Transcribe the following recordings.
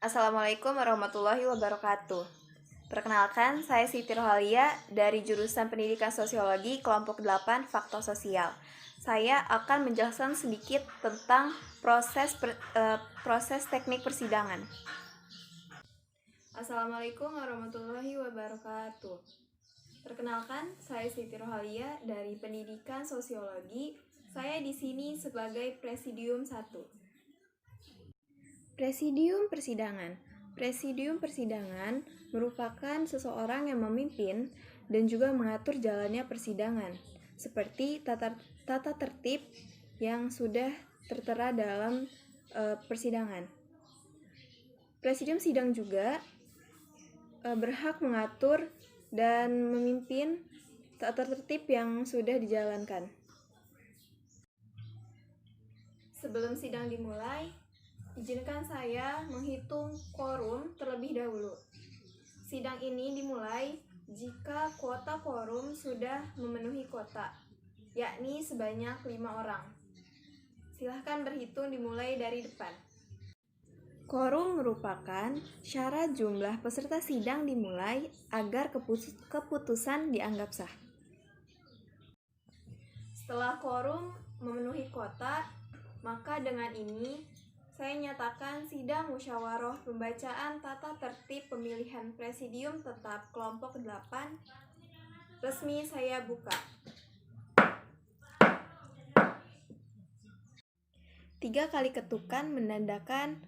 Assalamualaikum warahmatullahi wabarakatuh. Perkenalkan, saya Siti Rohalia dari jurusan Pendidikan Sosiologi kelompok 8 Faktor Sosial. Saya akan menjelaskan sedikit tentang proses teknik persidangan. Assalamualaikum warahmatullahi wabarakatuh. Perkenalkan, saya Siti Rohalia dari Pendidikan Sosiologi. Saya di sini sebagai Presidium 1. Presidium persidangan. Presidium persidangan merupakan seseorang yang memimpin dan juga mengatur jalannya persidangan, seperti tata tertib yang sudah tertera dalam persidangan. Presidium sidang juga berhak mengatur dan memimpin tata tertib yang sudah dijalankan. Sebelum sidang dimulai, izinkan saya menghitung quorum terlebih dahulu. Sidang ini dimulai jika kuota quorum sudah memenuhi kuota, yakni sebanyak 5 orang. Silahkan berhitung dimulai dari depan. Quorum merupakan syarat jumlah peserta sidang dimulai agar keputusan dianggap sah. Setelah quorum memenuhi kuota, maka dengan ini saya nyatakan sidang musyawarah pembacaan tata tertib pemilihan presidium tetap kelompok 8 resmi saya buka. 3 kali ketukan menandakan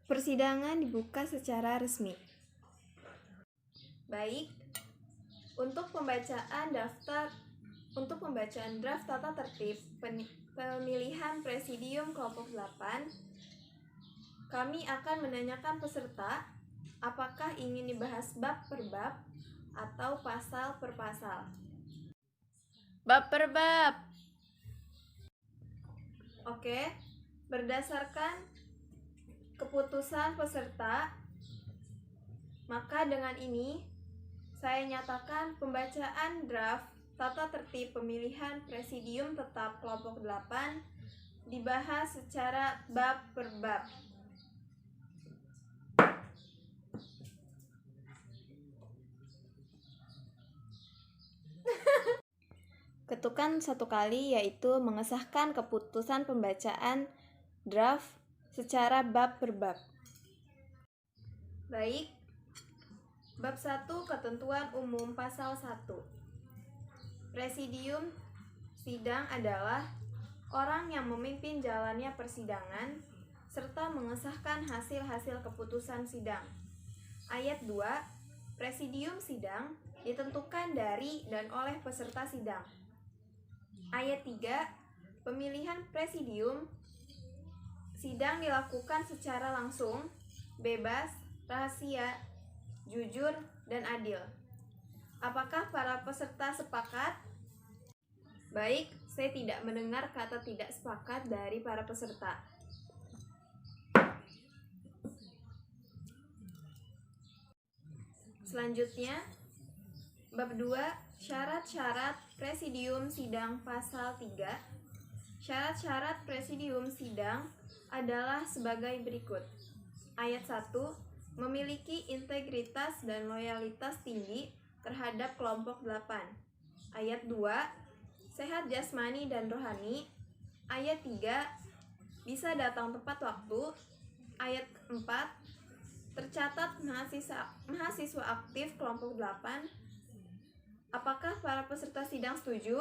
persidangan dibuka secara resmi. Baik, untuk pembacaan draft tata tertib pemilihan presidium kelompok 8, kami akan menanyakan peserta apakah ingin dibahas bab per bab atau pasal per pasal. Bab per bab. Oke, berdasarkan keputusan peserta, maka dengan ini saya nyatakan pembacaan draft tata tertib pemilihan presidium tetap kelompok 8 dibahas secara bab per bab. Ketukan 1 kali, yaitu mengesahkan keputusan pembacaan draft secara bab per bab. Baik, bab 1 ketentuan umum pasal 1. Presidium sidang adalah orang yang memimpin jalannya persidangan serta mengesahkan hasil-hasil keputusan sidang. Ayat 2, presidium sidang ditentukan dari dan oleh peserta sidang. Ayat 3, pemilihan presidium sidang dilakukan secara langsung, bebas, rahasia, jujur, dan adil. Apakah para peserta sepakat? Baik, saya tidak mendengar kata tidak sepakat dari para peserta. Selanjutnya, bab 2, syarat-syarat presidium sidang pasal 3. Syarat-syarat presidium sidang adalah sebagai berikut. Ayat 1, memiliki integritas dan loyalitas tinggi terhadap kelompok 8. Ayat 2, sehat jasmani dan rohani. Ayat 3, bisa datang tepat waktu. Ayat 4, tercatat mahasiswa aktif kelompok 8. Apakah para peserta sidang setuju?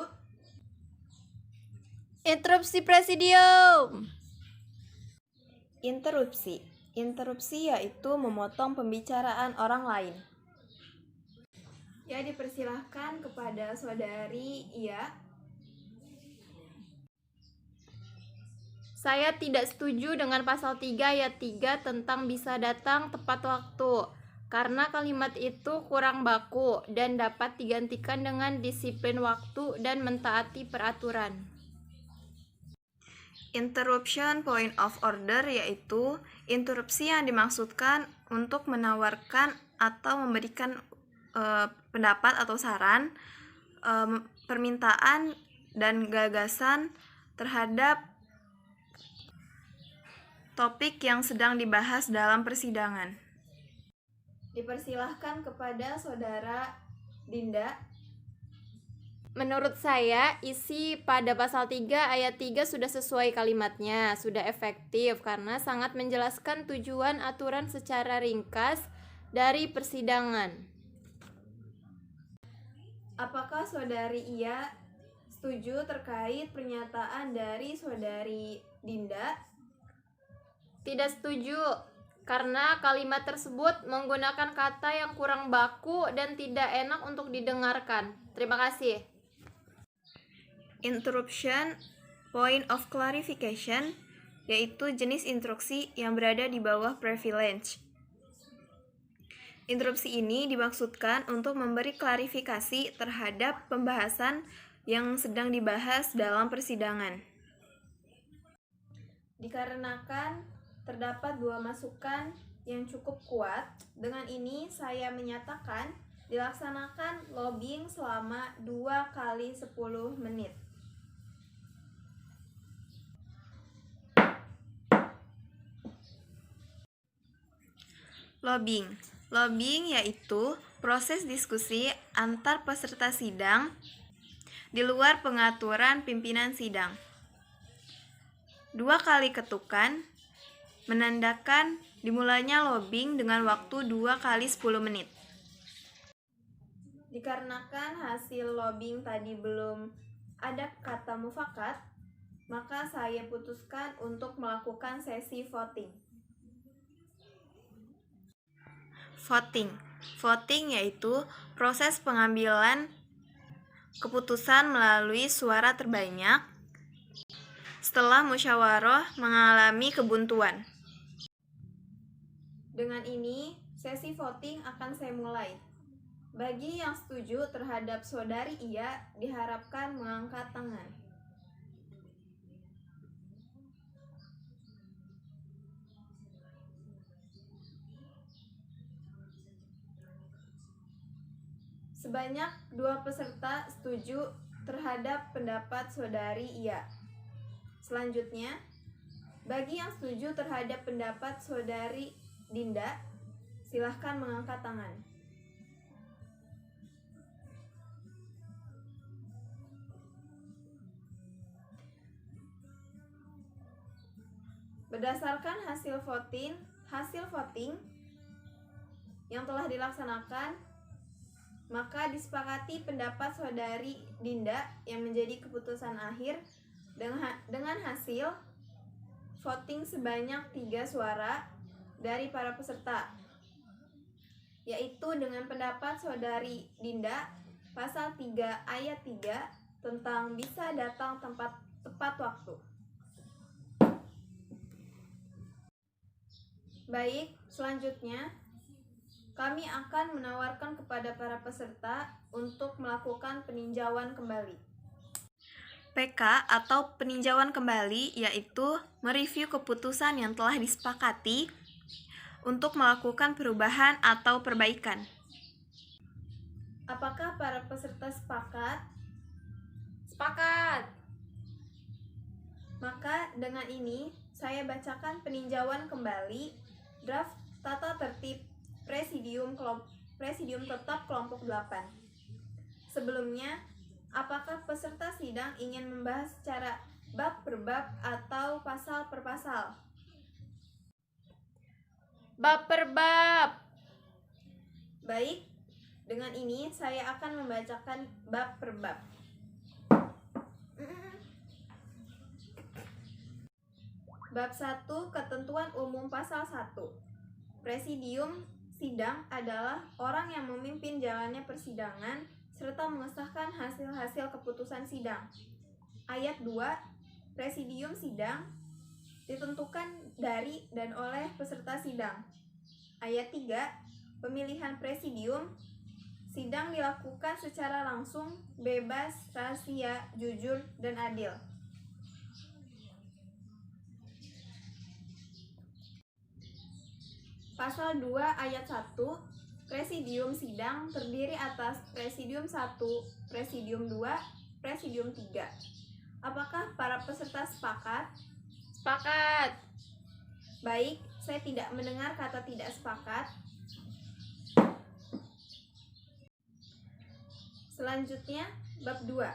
Interupsi presidium. Interupsi. Interupsi yaitu memotong pembicaraan orang lain. Ya, dipersilahkan kepada saudari Ia. Saya tidak setuju dengan pasal 3 ayat 3 tentang bisa datang tepat waktu, karena kalimat itu kurang baku dan dapat digantikan dengan disiplin waktu dan mentaati peraturan. Interruption point of order yaitu interupsi yang dimaksudkan untuk menawarkan atau memberikan pendapat atau saran, permintaan dan gagasan terhadap Topik yang sedang dibahas dalam persidangan. Dipersilahkan kepada Saudara Dinda. Menurut saya, isi pada pasal 3 ayat 3 sudah sesuai kalimatnya, sudah efektif karena sangat menjelaskan tujuan aturan secara ringkas dari persidangan. Apakah Saudari Iya setuju terkait pernyataan dari Saudari Dinda? Tidak setuju, karena kalimat tersebut menggunakan kata yang kurang baku dan tidak enak untuk didengarkan. Terima kasih. Interruption, point of clarification, yaitu jenis instruksi yang berada di bawah privilege. Interupsi ini dimaksudkan untuk memberi klarifikasi terhadap pembahasan yang sedang dibahas dalam persidangan. Dikarenakan terdapat dua masukan yang cukup kuat, dengan ini saya menyatakan dilaksanakan lobbying selama 2 kali 10 menit. Lobbying yaitu proses diskusi antar peserta sidang di luar pengaturan pimpinan sidang. 2 kali ketukan menandakan dimulainya lobbying dengan waktu 2 kali 10 menit. Dikarenakan hasil lobbying tadi belum ada kata mufakat, maka saya putuskan untuk melakukan sesi voting. Voting yaitu proses pengambilan keputusan melalui suara terbanyak setelah musyawarah mengalami kebuntuan. Dengan ini, sesi voting akan saya mulai. Bagi yang setuju terhadap Saudari Iya, diharapkan mengangkat tangan. Sebanyak 2 peserta setuju terhadap pendapat Saudari Iya. Selanjutnya, bagi yang setuju terhadap pendapat Saudari Dinda, silahkan mengangkat tangan. Berdasarkan hasil voting yang telah dilaksanakan, maka disepakati pendapat Saudari Dinda yang menjadi keputusan akhir dengan hasil voting sebanyak 3 suara dari para peserta, yaitu dengan pendapat Saudari Dinda pasal 3 ayat 3 tentang bisa datang tepat waktu. Baik, selanjutnya kami akan menawarkan kepada para peserta untuk melakukan peninjauan kembali. PK atau peninjauan kembali yaitu mereview keputusan yang telah disepakati untuk melakukan perubahan atau perbaikan. Apakah para peserta sepakat? Sepakat. Maka dengan ini saya bacakan peninjauan kembali draft tata tertib Presidium Tetap Kelompok 8. Sebelumnya, apakah peserta sidang ingin membahas secara bab per bab atau pasal per pasal? Bab per bab. Baik, dengan ini saya akan membacakan bab per bab. Bab 1, Ketentuan Umum Pasal 1. Presidium sidang adalah orang yang memimpin jalannya persidangan serta mengesahkan hasil-hasil keputusan sidang. Ayat 2, Presidium sidang ditentukan dari dan oleh peserta sidang. Ayat 3, Pemilihan presidium sidang dilakukan secara langsung, bebas, rahasia, jujur, dan adil. Pasal 2 ayat 1, Presidium sidang terdiri atas Presidium 1, Presidium 2, Presidium 3. Apakah para peserta sepakat? Sepakat. Baik, saya tidak mendengar kata tidak sepakat. Selanjutnya, bab 2.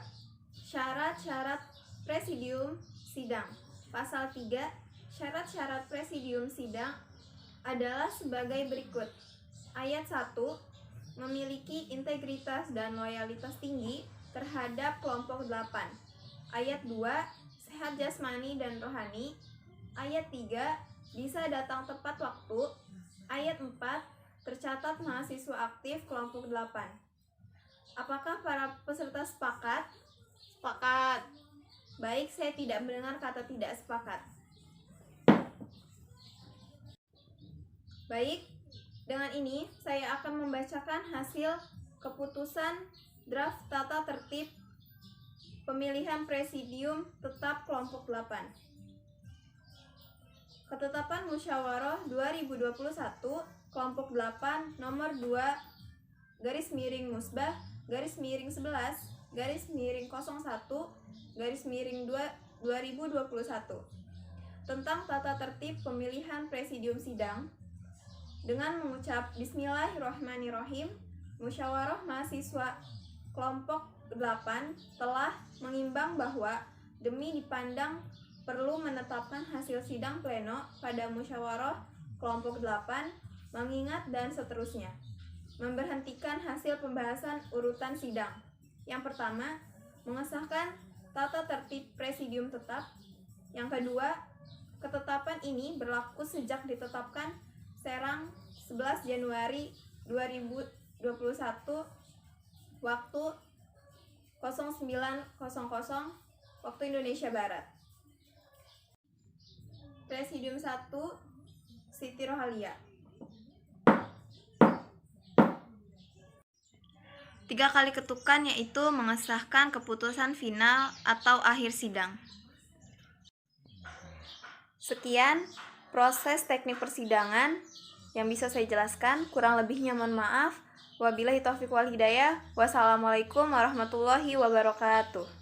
Syarat-syarat presidium sidang. Pasal 3, syarat-syarat presidium sidang adalah sebagai berikut. Ayat 1, memiliki integritas dan loyalitas tinggi terhadap kelompok 8. Ayat 2, sehat jasmani dan rohani. Ayat 3, bisa datang tepat waktu. Ayat 4, tercatat mahasiswa aktif kelompok 8. Apakah para peserta sepakat? Sepakat. Baik, saya tidak mendengar kata tidak sepakat. Baik, dengan ini saya akan membacakan hasil keputusan draft tata tertib pemilihan presidium tetap kelompok 8. Ketetapan Musyawarah 2021 kelompok 8 nomor 2 _musbah _01 tentang tata tertib pemilihan presidium sidang. Dengan mengucap Bismillahirrahmanirrahim, Musyawarah Mahasiswa kelompok 8 telah mengimbang bahwa demi dipandang perlu menetapkan hasil sidang pleno pada musyawarah kelompok 8, mengingat dan seterusnya. Memberhentikan hasil pembahasan urutan sidang. Yang pertama, mengesahkan tata tertib presidium tetap. Yang kedua, ketetapan ini berlaku sejak ditetapkan Serang 11 Januari 2021 waktu 09.00 waktu Indonesia Barat. Presidium 1, Siti Rohalia. 3 kali ketukan, yaitu mengesahkan keputusan final atau akhir sidang. Sekian proses teknik persidangan yang bisa saya jelaskan. Kurang lebihnya mohon maaf. Wabillahi taufiq wal hidayah. Wassalamualaikum warahmatullahi wabarakatuh.